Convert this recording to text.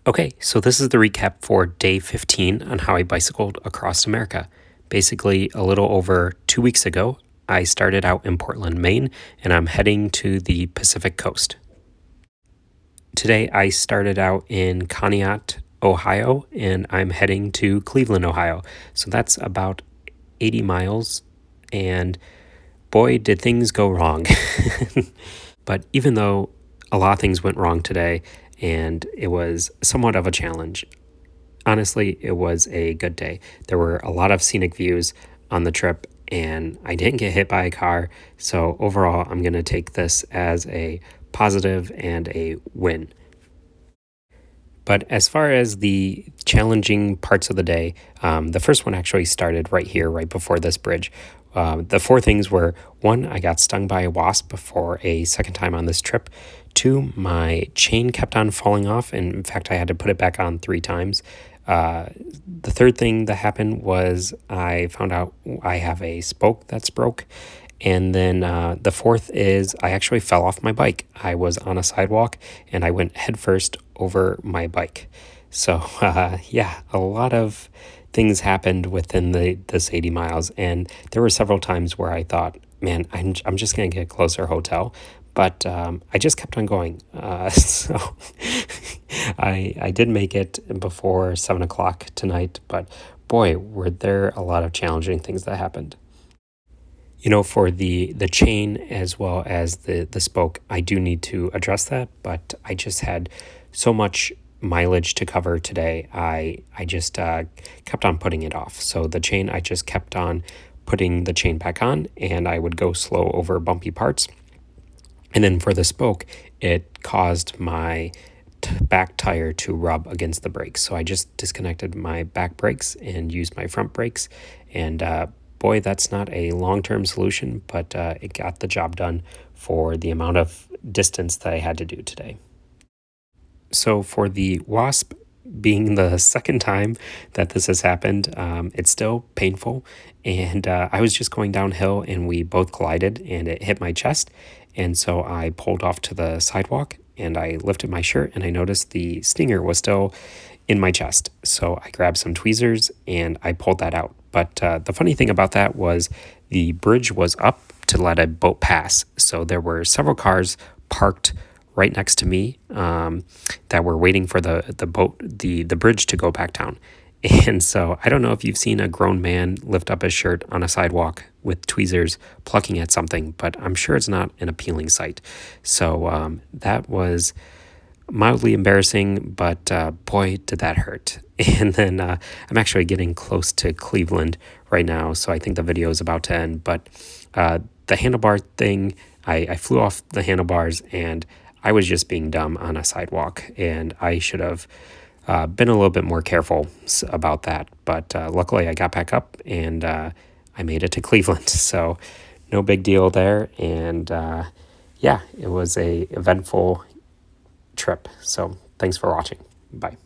Okay, so this is the recap for day 15 on how I bicycled across America. Basically, a little over 2 weeks ago, I started out in Portland, Maine, and I'm heading to the Pacific coast. Today, I started out in Conneaut, Ohio, and I'm heading to Cleveland, Ohio. So that's about 80 miles, and boy, did things go wrong. But even though a lot of things went wrong today, and it was somewhat of a challenge, honestly, it was a good day. There were a lot of scenic views on the trip, and I didn't get hit by a car. So overall, I'm going to take this as a positive and a win. But as far as the challenging parts of the day, the first one actually started right here, right before this bridge. The four things were: one, I got stung by a wasp for a second time on this trip. Two, my chain kept on falling off, and in fact, I had to put it back on 3 times. The third thing that happened was I found out I have a spoke that's broke. And then the fourth is I actually fell off my bike. I was on a sidewalk and I went headfirst over my bike. So yeah, a lot of things happened within this 80 miles. And there were several times where I thought, man, I'm just going to get a closer hotel. But I just kept on going. So I did make it before 7 o'clock tonight. But boy, were there a lot of challenging things that happened. For the chain as well as the spoke, I do need to address that, but I just had so much mileage to cover today. I just kept on putting it off. So the chain, I just kept on putting the chain back on, and I would go slow over bumpy parts. And then for the spoke, it caused my back tire to rub against the brakes. So I just disconnected my back brakes and used my front brakes. And boy, that's not a long-term solution, but it got the job done for the amount of distance that I had to do today. So for the wasp, being the second time that this has happened, it's still painful. And I was just going downhill and we both collided and it hit my chest. And so I pulled off to the sidewalk and I lifted my shirt and I noticed the stinger was still in my chest. So I grabbed some tweezers and I pulled that out. But the funny thing about that was the bridge was up to let a boat pass. So there were several cars parked right next to me that were waiting for the bridge to go back down. And so I don't know if you've seen a grown man lift up his shirt on a sidewalk with tweezers plucking at something, but I'm sure it's not an appealing sight. So that was mildly embarrassing, but boy, did that hurt. And then I'm actually getting close to Cleveland right now, so I think the video is about to end. But the handlebar thing, I flew off the handlebars and I was just being dumb on a sidewalk, and I should have been a little bit more careful about that. But luckily I got back up and I made it to Cleveland. So no big deal there. And yeah, it was a eventful trip. So thanks for watching. Bye.